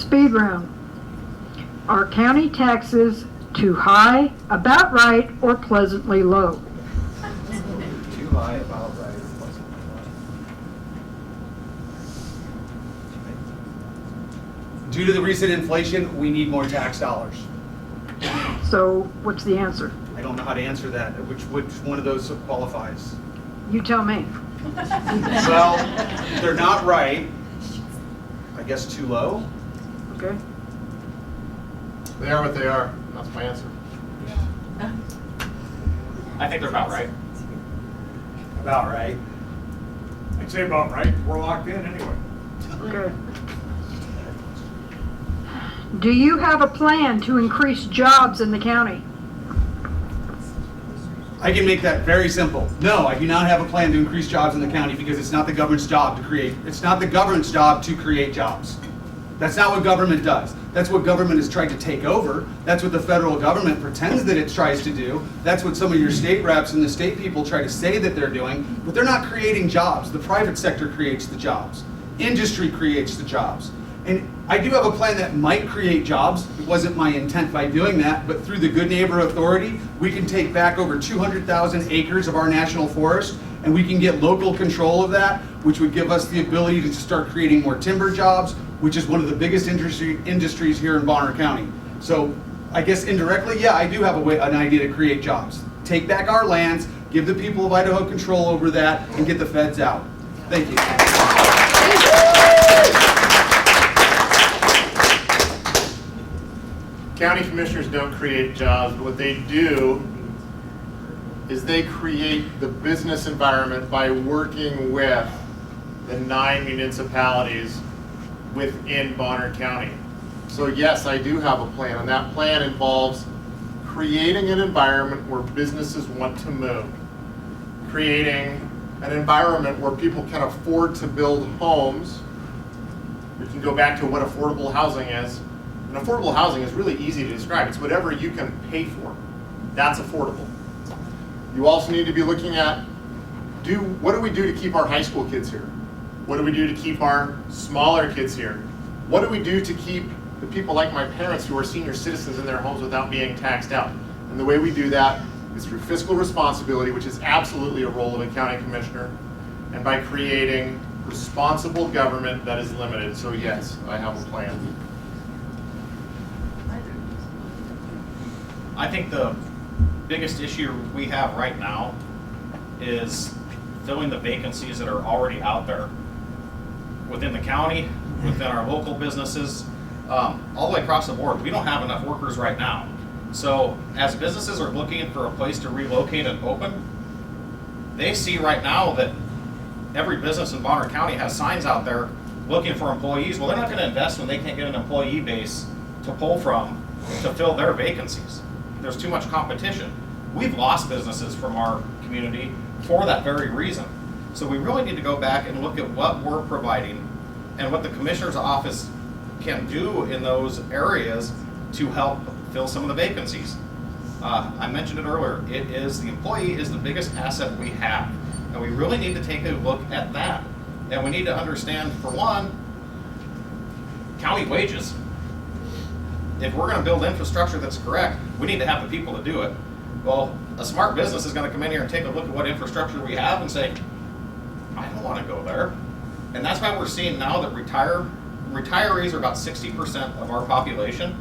speed round. Are county taxes too high, about right, or pleasantly low? Too high, about right, or pleasantly low. Due to the recent inflation, we need more tax dollars. So what's the answer? I don't know how to answer that. Which one of those qualifies? You tell me. Well, they're not right. I guess too low. Okay. They are what they are. That's my answer. I think they're about right. About right. I'd say about right. We're locked in anyway. Okay. Do you have a plan to increase jobs in the county? I can make that very simple. No, I do not have a plan to increase jobs in the county because it's not the government's job to create. It's not the government's job to create jobs. That's not what government does. That's what government has tried to take over. That's what the federal government pretends that it tries to do. That's what some of your state reps and the state people try to say that they're doing, but they're not creating jobs. The private sector creates the jobs. Industry creates the jobs. And I do have a plan that might create jobs. It wasn't my intent by doing that, but through the Good Neighbor Authority, we can take back over 200,000 acres of our national forest, and we can get local control of that, which would give us the ability to start creating more timber jobs, which is one of the biggest industries here in Bonner County. So I guess indirectly, yeah, I do have an idea to create jobs. Take back our lands, give the people of Idaho control over that, and get the feds out. Thank you. County commissioners don't create jobs, but what they do is they create the business environment by working with the 9 municipalities within Bonner County. So yes, I do have a plan, and that plan involves creating an environment where businesses want to move, creating an environment where people can afford to build homes. We can go back to what affordable housing is. And affordable housing is really easy to describe. It's whatever you can pay for. That's affordable. You also need to be looking at, what do we do to keep our high school kids here? What do we do to keep our smaller kids here? What do we do to keep the people like my parents who are senior citizens in their homes without being taxed out? And the way we do that is through fiscal responsibility, which is absolutely a role of a county commissioner, and by creating responsible government that is limited. So yes, I have a plan. I think the biggest issue we have right now is filling the vacancies that are already out there within the county, within our local businesses, all the way across the board. We don't have enough workers right now. So as businesses are looking for a place to relocate and open, they see right now that every business in Bonner County has signs out there looking for employees. Well, they're not going to invest when they can't get an employee base to pull from to fill their vacancies. There's too much competition. We've lost businesses from our community for that very reason. So we really need to go back and look at what we're providing and what the commissioner's office can do in those areas to help fill some of the vacancies. I mentioned it earlier, the employee is the biggest asset we have. And we really need to take a look at that. And we need to understand, for one, county wages. If we're going to build infrastructure that's correct, we need to have the people to do it. Well, a smart business is going to come in here and take a look at what infrastructure we have and say, I don't want to go there. And that's why we're seeing now that retirees are about 60% of our population.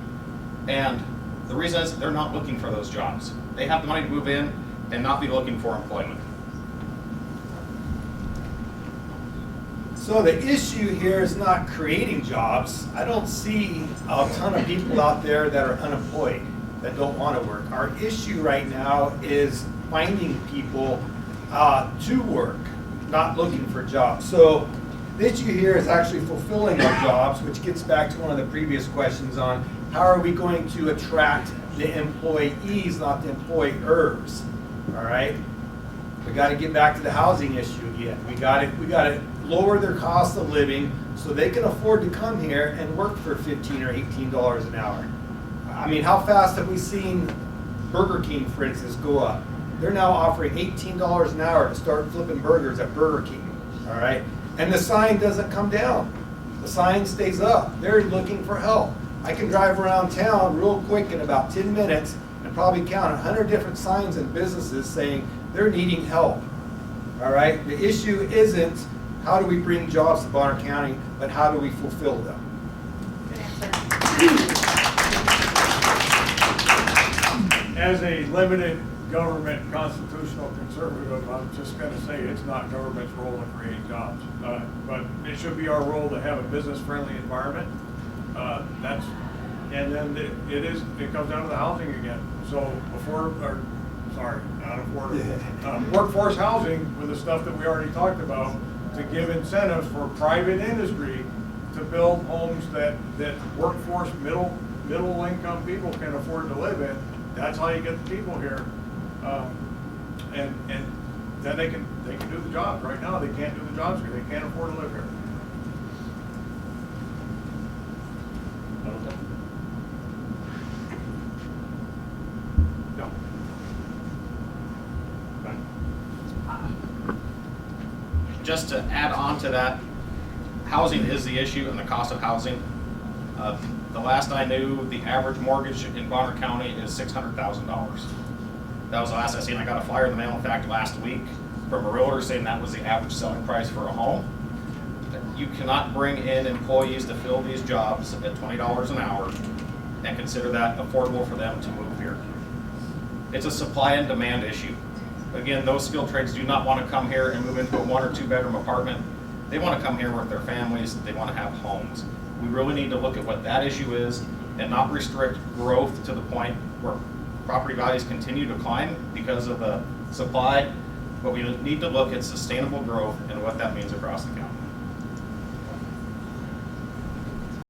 And the reason is they're not looking for those jobs. They have the money to move in and not be looking for employment. So the issue here is not creating jobs. I don't see a ton of people out there that are unemployed, that don't want to work. Our issue right now is finding people to work, not looking for jobs. So the issue here is actually fulfilling our jobs, which gets back to one of the previous questions on how are we going to attract the employees, not the employers. All right, we got to get back to the housing issue again. We got to lower their cost of living so they can afford to come here and work for $15 or $18 an hour. I mean, how fast have we seen Burger King, for instance, go up? They're now offering $18 an hour to start flipping burgers at Burger King, all right? And the sign doesn't come down. The sign stays up. They're looking for help. I can drive around town real quick in about 10 minutes and probably count 100 different signs and businesses saying they're needing help. All right? The issue isn't how do we bring jobs to Bonner County, but how do we fulfill them? As a limited government constitutional conservative, I'm just gonna say it's not government's role to create jobs. But it should be our role to have a business-friendly environment. And then it comes down to the housing again. So workforce housing with the stuff that we already talked about, to give incentives for private industry to build homes that workforce middle income people can afford to live in. That's how you get the people here. And then they can do the jobs. Right now, they can't do the jobs because they can't afford to live here. No. Just to add on to that, housing is the issue and the cost of housing. The last I knew, the average mortgage in Bonner County is $600,000. That was the last I seen. I got a flyer in the mail, in fact, last week from a realtor saying that was the average selling price for a home. You cannot bring in employees to fill these jobs at $20 an hour and consider that affordable for them to move here. It's a supply and demand issue. Again, those skilled trades do not want to come here and move into a 1 or 2 bedroom apartment. They want to come here with their families. They want to have homes. We really need to look at what that issue is and not restrict growth to the point where property values continue to climb because of the supply, but we need to look at sustainable growth and what that means across the county.